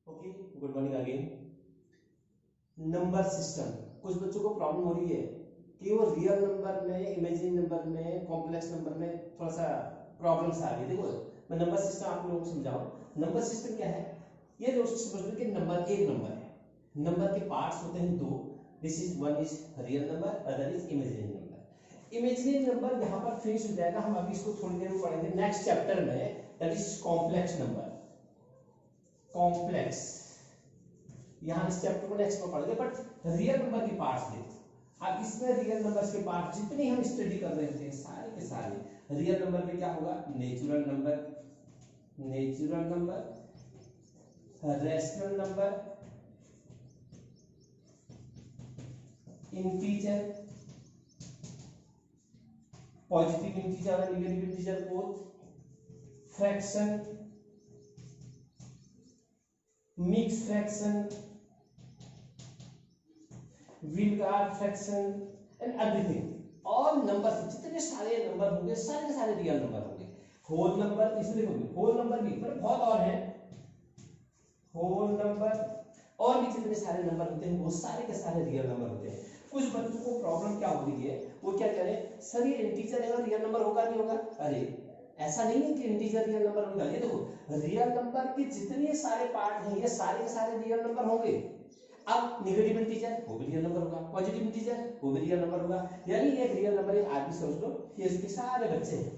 Okay, good morning again. Number system, कुछ बच्चों को प्रॉब्लम हो रही है कि वो रियल नंबर में, इमेजिनरी नंबर में, कॉम्प्लेक्स नंबर में थोड़ा सा प्रॉब्लम्स आ रही है। देखो मैं नंबर सिस्टम आप लोगों को समझाऊं। नंबर सिस्टम क्या है, ये दोस्तों समझ लो कि नंबर एक नंबर है। नंबर के पार्ट्स होते हैं दो। This is one is real number, other is imaginary number. Imaginary number यहाँ पर फिनिश हो जाएगा, हम अभी इसको थोड़ी देर में पढ़ेंगे नेक्स्ट चैप्टर में, that is complex number. Complex यहाँ इस चैप्टर को नेक्स्ट में पढ़ेंगे, बट रियल नंबर के पार्ट्स देखो। अब इसमें रियल नंबर्स के पार्ट जितने हम स्टडी कर रहे थे सारे के सारे रियल नंबर में क्या होगा, natural number, natural number, rational number, integer, positive integer और negative integer both, fraction, mix fraction, vulgar fraction and everything. All number, जितने सारे नंबर होंगे सारे के सारे रियल नंबर होंगे। होल नंबर इसलिए होंगे, होल नंबर भी मतलब बहुत और है, होल नंबर और भी जितने सारे नंबर होते हैं वो सारे के सारे रियल नंबर होते हैं। कुछ बच्चों को प्रॉब्लम क्या हो रही है, वो क्या करें, सर ये इंटीजर है और रियल नंबर होगा नहीं होगा। अरे ऐसा नहीं है कि इंटीजर रियल नंबर होगा। ये देखो रियल नंबर के जितने सारे पार्ट हैं ये सारे के सारे रियल नंबर होंगे। अब नेगेटिव इंटीजर वो भी रियल नंबर होगा, पॉजिटिव इंटीजर वो भी रियल नंबर होगा। यानी एक रियल नंबर एक आदमी समझ लो कि इसके सारे बच्चे हैं।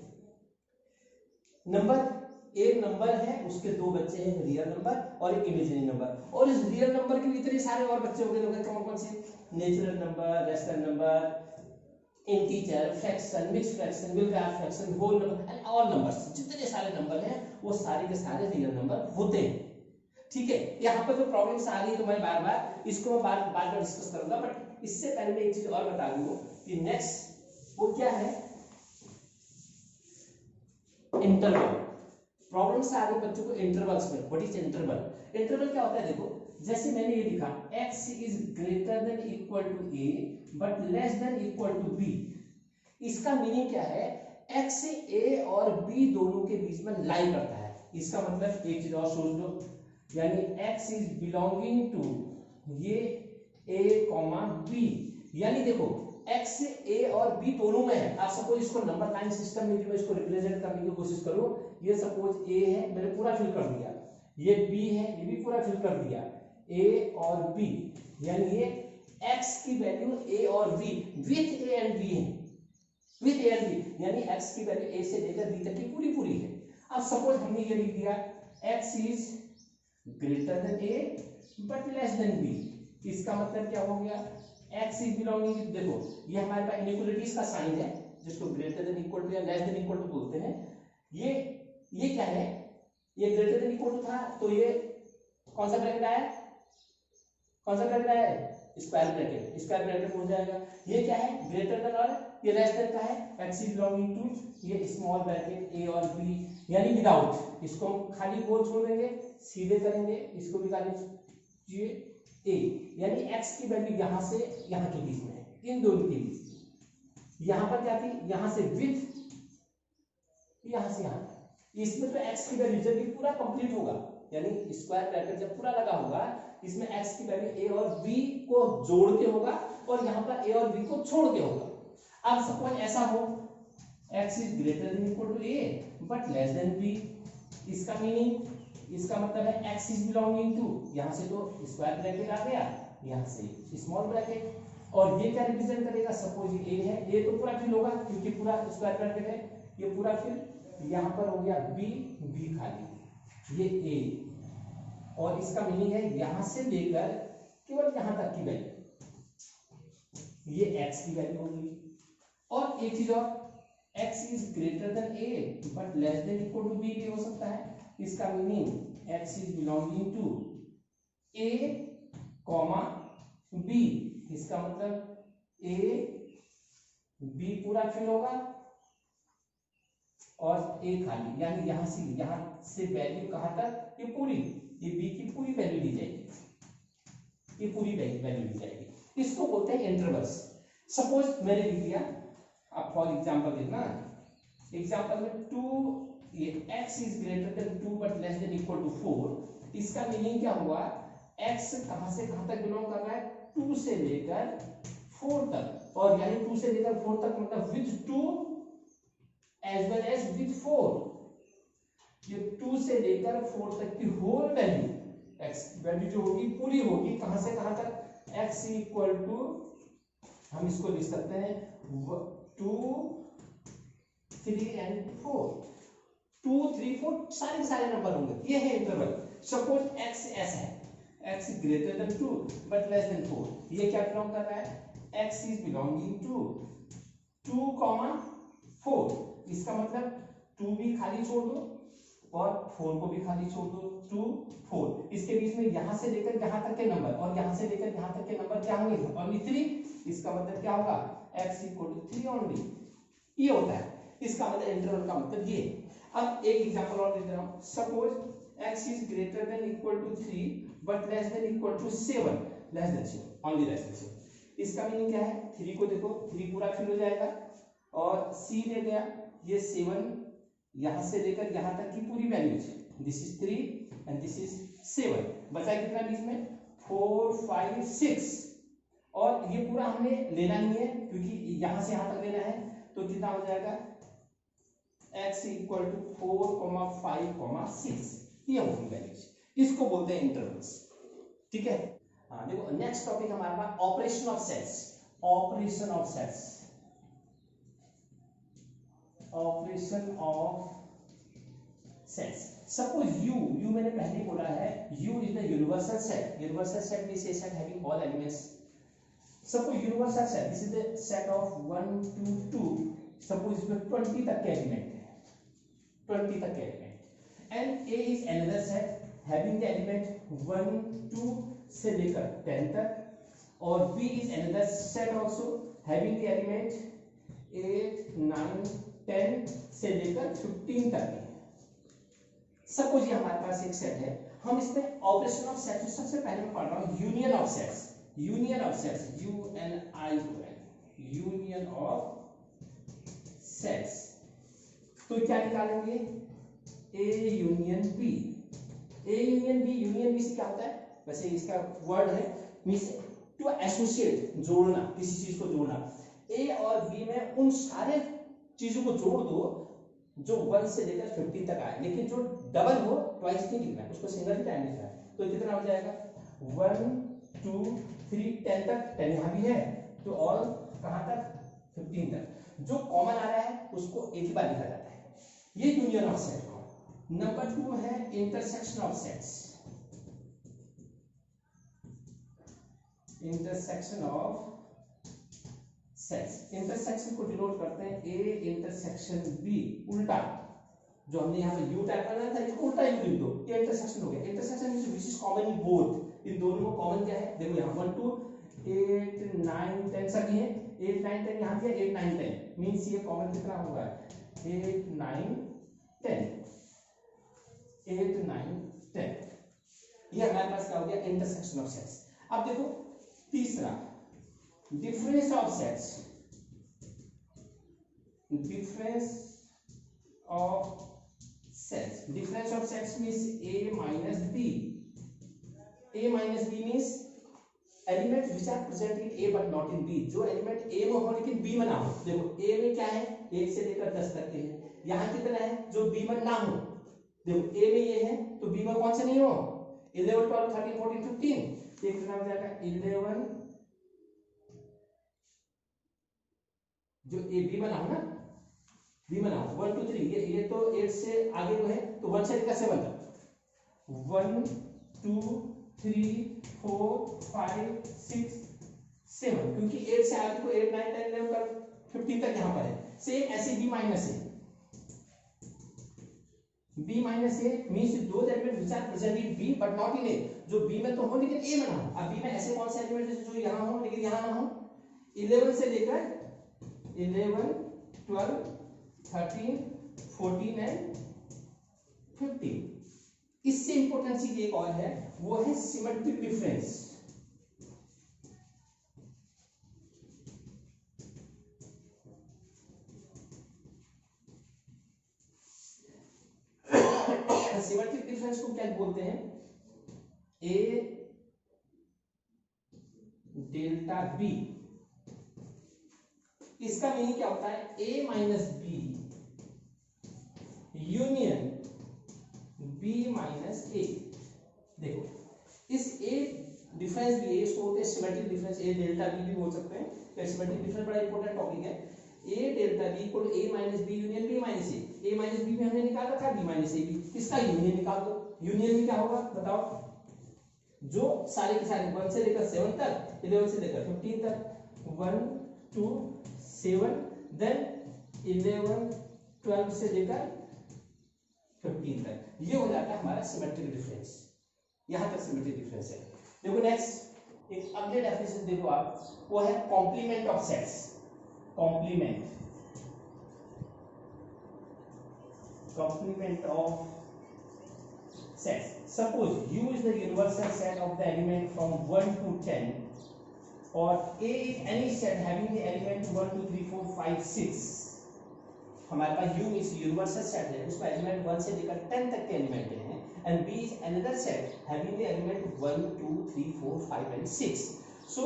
नंबर एक नंबर है, उसके दो बच्चे हैं, रियल नंबर और एक इमेजिनरी नंबर। और इस रियल नंबर के इतने सारे और बच्चे हो गए, कौन कौन से, natural number, rational number, integer, fraction, mix fraction, vulgar fraction, whole number and all numbers. जितने सारे नंबर हैं वो सारे के सारे रियल नंबर होते हैं। ठीक है, यहाँ पर जो प्रॉब्लम्स आ रही है तो मैं बार बार इसको बाद में डिस्कस करूंगा, बट इससे पहले मैं एक चीज और बता दूं कि नेक्स्ट वो क्या है, इंटरवल। प्रॉब्लम्स आ रही बच्चों को इंटरवल्स में। What is interval? इंटरवल क्या होता है, देखो जैसे मैंने ये लिखा x is greater than equal to a but less than equal to b। इसका मीनिंग क्या है, x a और b दोनों के बीच में लाई करता है। इसका मतलब एक चीज और सोच लो, यानी x इज बिलोंगिंग टू ये a कॉमा b। यानी देखो x a और b दोनों में है। आप सपोज इसको नंबर लाइन सिस्टम में मैं इसको रिप्रेजेंट करने की कोशिश करूं, ये सपोज a है, मैंने पूरा फिल कर दिया, ये b है, ये भी पूरा फिल कर दिया, a और b। यानी ये x की वैल्यू a और b with a and b है, विथ a एंड b, यानी x की वैल्यू a से लेकर b तक की पूरी पूरी है। अब सपोज हमने ये लिख दिया x is greater than a but less than b। इसका मतलब क्या हो गया, x इज बिलोंगिंग, देखो ये हमारे पास इनइक्वालिटीज का साइन है जिसको ग्रेटर देन इक्वल टू या लेस देन इक्वल टू बोलते हैं। ये क्या है, ये ग्रेटर देन इक्वल टू था तो ये कौन सा ब्रैकेट आया, कौन सा ब्रैकेट आया, स्क्वायर ब्रैकेट, स्क्वायर ब्रैकेट हो जाएगा। ये क्या है, ग्रेटर देन और ये लेस देन का है, x इज बिलोंगिंग टू ये स्मॉल ब्रैकेट a और b, यानी विदाउट, इसको खाली गोल छोड़ देंगे, सीधे करेंगे, इसको भी खाली ये a, यानी x की वैल्यू यहां से यहां के बीच में है, इन दोनों के बीच। यहां पर क्या थी, यहां से विथ, यहां से यहां। इसमें तो x की वैल्यू जब ये पूरा कंप्लीट होगा, यानी स्क्वायर ब्रैकेट जब पूरा लगा होगा, इसमें x की वैल्यू a और b को जोड़ के होगा और यहां पर a और b को छोड़ के होगा। अब सपोज ऐसा हो x is greater than equal to a but less than b। इसका मीनिंग, इसका मतलब है x इज बिलोंगिंग टू, यहां से तो स्क्वायर ब्रैकेट आ गया, यहां से स्मॉल ब्रैकेट, और ये क्या रिप्रेजेंट करेगा, सपोज ये a है, ये तो पूरा फिल होगा क्योंकि पूरा स्क्वायर ब्रैकेट है, ये पूरा फिल, यहां पर हो गया b, b खाली, ये a, और इसका मीनिंग है यहां से लेकर केवल यहां तक की वैल्यू, ये x की वैल्यू होगी। और एक चीज और, x is greater than a but less than equal to b भी हो सकता है। इसका meaning x is belonging to a comma b। इसका मतलब a b पूरा फिल होगा और a खाली, यानी यहां से वैल्यू कहां तक, ये पूरी, ये b की पूरी वैल्यू ली जाएगी, ये पूरी वैल्यू ली जाएगी। इसको बोलते हैं इंटरवल्स। सपोज मैंने लिख दिया, आप फॉर एग्जांपल देखना, एग्जांपल में 2 ये x is greater than 2 but less than equal to 4, इसका मीनिंग क्या हुआ, x कहां से कहां तक बिलोंग कर रहा है, 2 से लेकर 4 तक, और यानी 2 से लेकर 4 तक मतलब with 2 as well as with 4। ये 2 से लेकर 4 तक की होल वैल्यू, x वैल्यू जो होगी पूरी होगी, कहां से कहां तक, x इक्वल टू, हम इसको लिख सकते हैं 2 3 एंड 4, 2 3 4 सारे के सारे नंबर होंगे, ये है इंटरवल। सपोज x s है, x greater than 2 but less then 4, ये क्या बिलोंग कर रहा है, x इज बिलोंगिंग टू 2, 4, इसका मतलब 2 भी खाली छोड़ दो और 4 को भी खाली छोड़ दो, 2 4, इसके बीच में यहां से लेकर यहां तक के नंबर और यहां से लेकर यहां तक के नंबर क्या होंगे, ओनली 3, इसका मतलब क्या होगा, x इक्वल टू 3 ओनली, ये होता है इसका मतलब इंटरवल का मतलब ये। अब एक एग्जांपल और दे रहा हूं, suppose x is greater than equal to 3 but less than equal to 7, less than 7, only less than 7, इसका मीनिंग क्या है, 3 को देखो 3 पूरा फिल हो जाएगा और c ले गया, ये 7 यहां से लेकर यहां तक की पूरी values, this is 3 and this is 7, बचा कितना बीच में, 4 5 6, और ये पूरा हमने लेना नहीं है क्योंकि यहां से यहां तक लेना है, तो कितना हो जाएगा, x इक्वल टू 4 5 6, ये होगी वैल्यूज, इसको बोलते हैं इंटरवल्स। ठीक है, हाँ देखो नेक्स्ट टॉपिक हमारा था operation of sets, operation of sets, operation of sets. Suppose u मैंने पहले ही बोला है, u is the universal set, universal set means A set having all elements. Suppose universal set, this is the set of 1 2 2, suppose इसमें 20 तक के element है, 20 तक के element, and a is another set having the element 1 2 से लेकर 10 तक, और b is another set also having the element 8 9 10 से लेकर 15 तक है। सपोज ये हमारे पास एक सेट है, हम इसमें ऑपरेशन ऑफ सेट, सबसे पहले मैं पढ़ रहा हूं union of sets, union of sets, union of sets, तो क्या निकालेंगे, A union B, A union B से क्या होता है, वैसे इसका वर्ड है मींस टू एसोसिएट, जोड़ना, किसी चीज को जोड़ना, A और B में उन सारे चीजों को जोड़ दो जो 1 से लेकर 15 तक आए, लेकिन जो डबल हो ट्वाइस नहीं लिखना है, उसको सिंगल ही टाइम लिखना है, तो कितना हो जाएगा 1 2 3 10 तक, 10 यहाँ भी है तो और कहां तक 15 तक, जो कॉमन आ रहा है उसको एक ही बार लिखा जाता है, ये यूनियन ऑफ सेट का। नंबर 2 है intersection of sets, intersection of sets, intersection को डिनोट करते हैं A इंटरसेक्शन B, उल्टा, जो हमने यहाँ पे U टाइप बनाया था इसको उल्टा U लिख दो, ये इंटरसेक्शन हो गया। Intersection means which is common in both, इन दोनों में कॉमन क्या है, देखो यहाँ 1 2 8 9 10 सभी है, 8 9 10 यहाँ पे 8 9 10 मींस ये कॉमन कितना होगा, 8 9 10, 8 9 10, ये हमारे पास क्या हो गया, इंटरसेक्शन ऑफ सेट्स। अब देखो तीसरा difference of sets, difference of sets, difference of sets means A minus B, A minus B means elements which are present in A but not in B, जो एलिमेंट A में हो लेकिन B में ना हो, देखो A में क्या है 1 से लेकर 10 तक के हैं, यहाँ कितना है जो B में ना हो, देखो A में ये है तो B में कौन से नहीं हो, 11 12 13 14 15, तो कितना हो जाएगा 11, जो ए बी बना हो ना, बी बना हो 1 2 3, ये तो 8 से आगे को है तो 1 से लेकर 7 तक, 1 2 3 4 5 6 7, क्योंकि 8 से आगे को 8 9 10 11 12 15 तक यहाँ पर है। सेम ऐसे B minus A, B minus A means दो element which are present in B but not in A, जो B में तो हो लेकिन A में ना हो। अब B में ऐसे कौन से एलिमेंट है जो यहाँ हो लेकिन यहाँ ना हो, 11 से लेकर 11 12 13 14 एंड 15। इससे इंपॉर्टेंट चीज एक और है, वो है सिमेट्रिक डिफरेंस। सिमेट्रिक डिफरेंस को क्या बोलते हैं, ए डेल्टा बी, इसका मीनिंग क्या होता है, A minus B union B minus A. देखो इस ए डिफरेंस भी, इसको बोलते हैं symmetric difference, A delta B भी बोल सकते हैं। सिमेट्रिक डिफरेंस बड़ा इंपॉर्टेंट टॉपिक है। A delta B equal A minus B union B minus A minus B में हमने निकाल रखा है बी माइनस ए बी, इसका यूनियन निकाल दो। यूनियन में क्या होगा बताओ, जो सारे के सारे 1 से लेकर 7 तक, 11 से लेकर 15 तक, 1 2 7, देन 11 12 से लेकर 15 तक, ये हो जाता है हमारा सिमेट्रिक डिफरेंस। यहां तक सिमेट्रिक डिफरेंस है। देखो नेक्स्ट एक अगले डेफिनेशन देखो आप, वो है complement of sets. Complement of sets. Suppose U is the universal set of the element from 1 to 10, or A is any set having the element 1 2 3 4 5 6। हमारे पास U is universal set है, उसका element 1 से लेकर 10 तक के एलिमेंट हैं, and B is another set having the element 1 2 3 4 5 and 6। So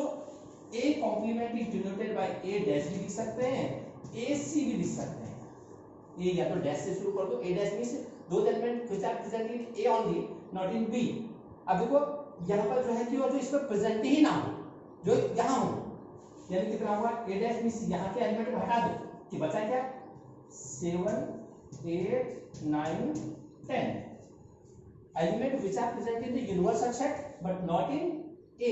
A complement is denoted by A dash भी लिख सकते हैं, AC भी लिख सकते हैं। ये या तो डैश से शुरू कर दो, A dash मींस दो element which are present in A only not in B। अब देखो यहाँ पर जो है कि वो जो इस पर प्रेजेंट ही ना हो, जो यहाँ हो, यानी कितना हुआ, A dash मींस यहाँ के एलिमेंट को हटा दो कि बचा क्या 7 8 9 10 element which are present in the universal set but not in A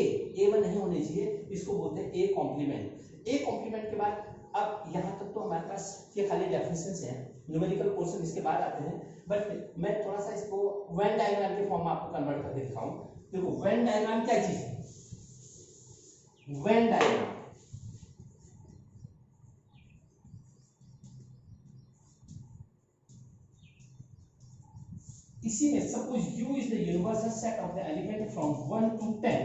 में नहीं होने चाहिए, इसको बोलते हैं A कॉम्प्लीमेंट। A कॉम्प्लीमेंट के बाद अब यहाँ तक तो हमारे पास ये खाली डेफिनेशंस हैं, न्यूमेरिकल पोर्शन इसके बाद आते हैं, बट मैं थोड़ा सा इसको वेन डायग्राम के फॉर्म में आपको कन्वर्ट करके दिखाऊं। देखो वेन डायग्राम क्या चीज है, वेन डायग्राम इसी में suppose U is the universal set of the element from 1 to 10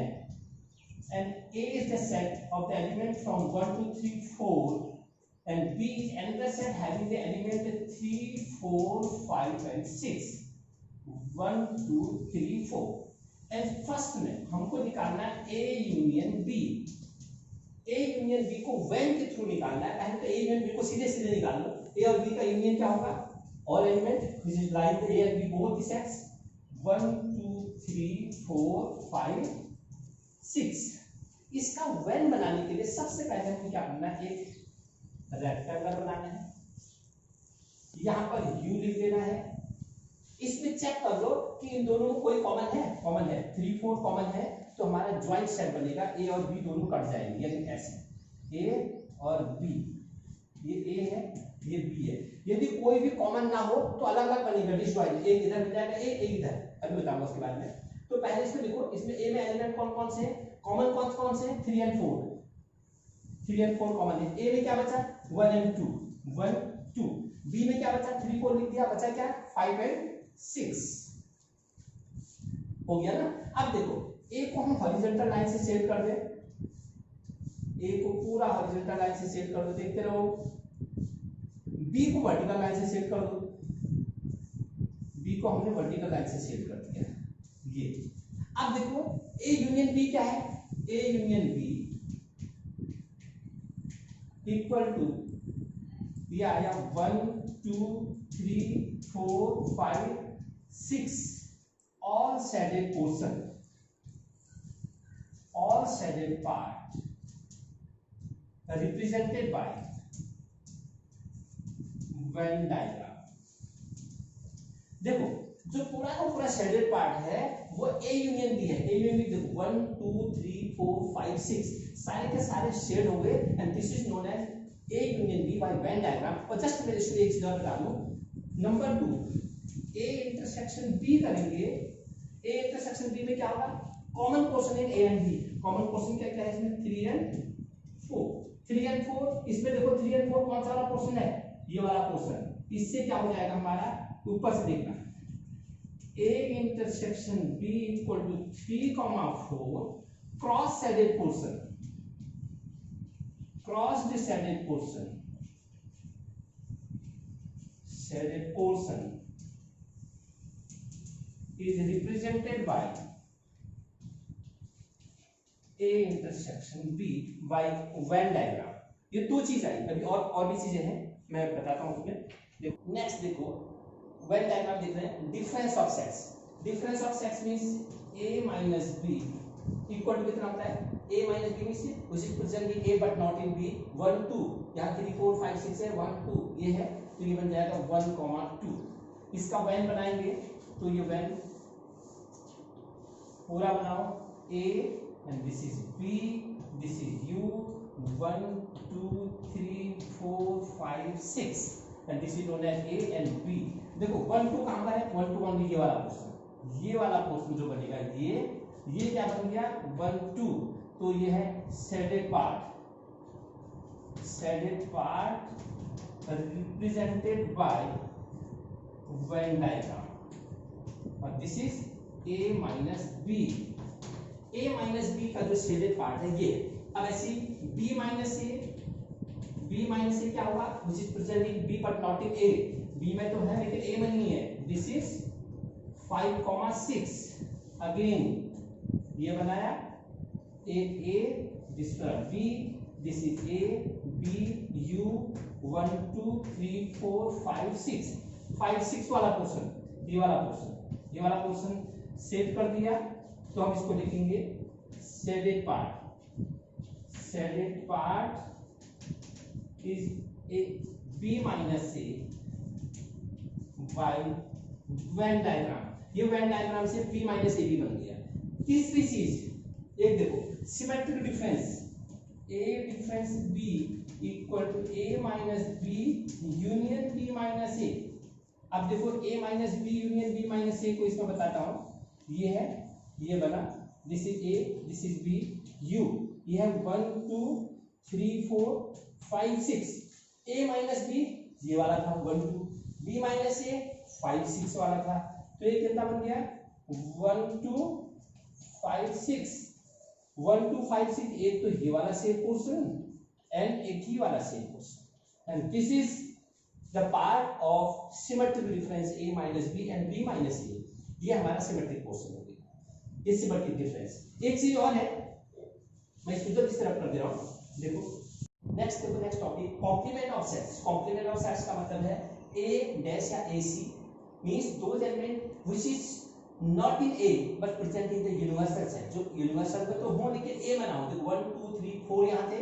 and A is the set of the element from 1 to 3 4 and B is another set having the element 3 4 5 and 6 1 2 3 4 and first में हमको निकालना है A union B। A union B को when के through निकालना है। पहले तो A यूनियन B को सीधे सीधे निकाल लो। A और B का यूनियन क्या होगा, all element which is like A and B both the sets 1 2 3 4 5 6। इसका वेन बनाने के लिए सबसे पहले हमें क्या करना है, एक रेक्टेंगल बनाना है, यहां पर U लिख देना है। इसमें चेक कर लो कि इन दोनों में कोई कॉमन है, कॉमन है 3 4 कॉमन है, तो हमारा ज्वाइंट सेट बनेगा, A और B दोनों कट जाएंगे, यानी ऐसे A और B, ये A है ये B है। यदि कोई भी कॉमन ना हो तो अलग अलग बनेगा डिसजॉइंट, एक इधर मिल जाएगा एक इधर, अभी बताऊंगा उसके बारे में। तो पहले इसमें देखो, इसमें A में एलिमेंट कौन कौन से हैं, कॉमन कौन कौन से हैं 3 and 4, 3 and 4 कॉमन है। A में क्या बचा 1 and 2 1 2, B में क्या बचा 3 4 लिख दिया, बचा क्या 5 and 6 हो गया ना। अब देखो A को हम हॉरिजॉन्टल लाइन से सेट कर दें, A को पूरा हॉरिजॉन्टल लाइन से सेट कर दो, देखते रहो। B को वर्टिकल लाइन से सेट कर दो, B को हमने वर्टिकल लाइन से सेट कर दिया ये। अब देखो A यूनियन B क्या है, A union B equal to ये आया 1 2 3 4 5 6 all shaded portion, all shaded part represented by Venn diagram। देखो जो पूरा का पूरा शेडेड पार्ट है वो A यूनियन B है। A यूनियन B देखो 1 2 3 4 5 6 सारे के सारे शेड हो गए, and this is known as A union B by Venn diagram. और जस्ट मैं इसको एक चीज और बता दूं, नंबर 2 A इंटरसेक्शन B करेंगे, A इंटरसेक्शन B में क्या होगा, common portion in A and B, common portion क्या क्या है इसमें 3 and 4, 3 and 4, इसमें देखो 3 and 4 कौन सा वाला पोर्शन है, ये वाला पोर्शन, इससे क्या हो जाएगा हमारा, ऊपर से देखना A intersection B equal to 3, 4 cross shaded portion, cross shaded portion, shaded portion is represented by A intersection B by Venn diagram. ये दो चीज आई, अभी और भी चीजें हैं, मैं बताता हूँ तुम्हें। देखो नेक्स्ट, देखो वेन डायग्राम देख रहे हैं, difference of sets. Difference of sets means A minus B equal to कितना होता है, a minus B means which is present in a but not in b 1 2, यहां 3 4 5 6 है, 1 2 ये है, तो ये बन जाएगा 1 2। इसका वैन बनाएंगे तो ये वैन पूरा बनाओ, a and this is b, this is u, 1 2 3 4 5 6 and this is known as a and b। देखो 1 2 कहां पर है, 1 2 1 ये वाला पोर्शन, ये वाला पोर्शन जो बनेगा ये क्या बन गया 1 2, तो ये है shaded part represented by Venn diagram, और this is a minus B. a minus B का जो शेडेड पार्ट है ये, अब ऐसी b माइनस ए क्या होगा, which is present in b but not in a, b में तो है लेकिन a में नहीं है, दिस इज 5,6। अगेन ये बनाया एक a, this b, this is a b u 1 2 3 4 5 6, 5 6 वाला पोर्शन, ये वाला पोर्शन सेव कर दिया, तो हम इसको लिखेंगे shaded part is A b minus a by Venn diagram. ये वेन डायग्राम से b माइनस ए बी बन गया। तीसरी चीज एक देखो, symmetric difference a difference b equal to a minus b union b minus a। अब देखो a minus b union b minus a को इसमें बताता हूं, ये है, ये बना, this is a, this is b, u, ये है 1 2 3 4 5 6, a माइनस b ये वाला था 1 2, b माइनस a 5 6 वाला था, तो ये कितना बन गया 1 2 5 6, 1 2 5 6, एक तो ये वाला सेम पोर्शन एंड एक ही वाला same portion, and this is the part of symmetric difference a minus b and b minus a। ये हमारा सिमेट्रिक पोर्शन हो गया, ये सिमेट्रिक डिफरेंस। एक चीज और है, मैं इसको तो इस तरफ कर दे रहा हूं, देखो next topic, complement of sets. Complement of sets का मतलब है a डैश या ac means those element which is not in a but present in the universal set, जो यूनिवर्सल में तो हो लेकिन a में ना हो। देखो 1 2 3 4 यहां थे,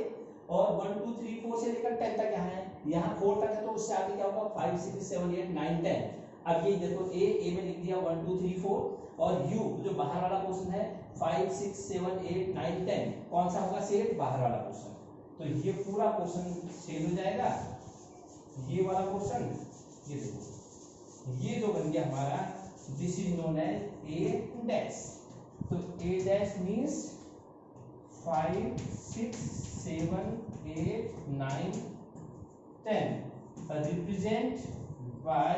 और 1 2 3 4 से लेकर 10 तक यहां है, यहां 4 तक है, तो उससे आगे क्या होगा 5 6 7 8 9 10। अब ये देखो a में लिख दिया 1 2 3 4, और u जो बाहर वाला पोर्शन है 5 6 7 8 9 10, कौन सा होगा सेट, बाहर वाला पोर्शन, तो ये पूरा पोर्शन सेट हो जाएगा। ये वाला पोर्शन, ये देखो ये जो बन गया हमारा, this is known as a dash, तो a dash means 5 6 7 8 9 10 represent by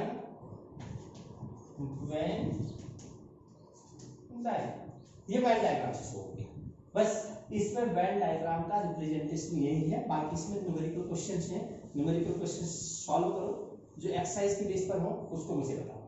Venn diagram. ये वेन डायग्राम से शो हो गया, बस इसमें वेन डायग्राम का रिप्रेजेंटेशन यही है। बाकी इसमें न्यूमेरिकल क्वेश्चंस हैं, न्यूमेरिकल क्वेश्चंस सॉल्व करो, जो एक्सरसाइज के बेस पर हो उसको मुझे बताओ।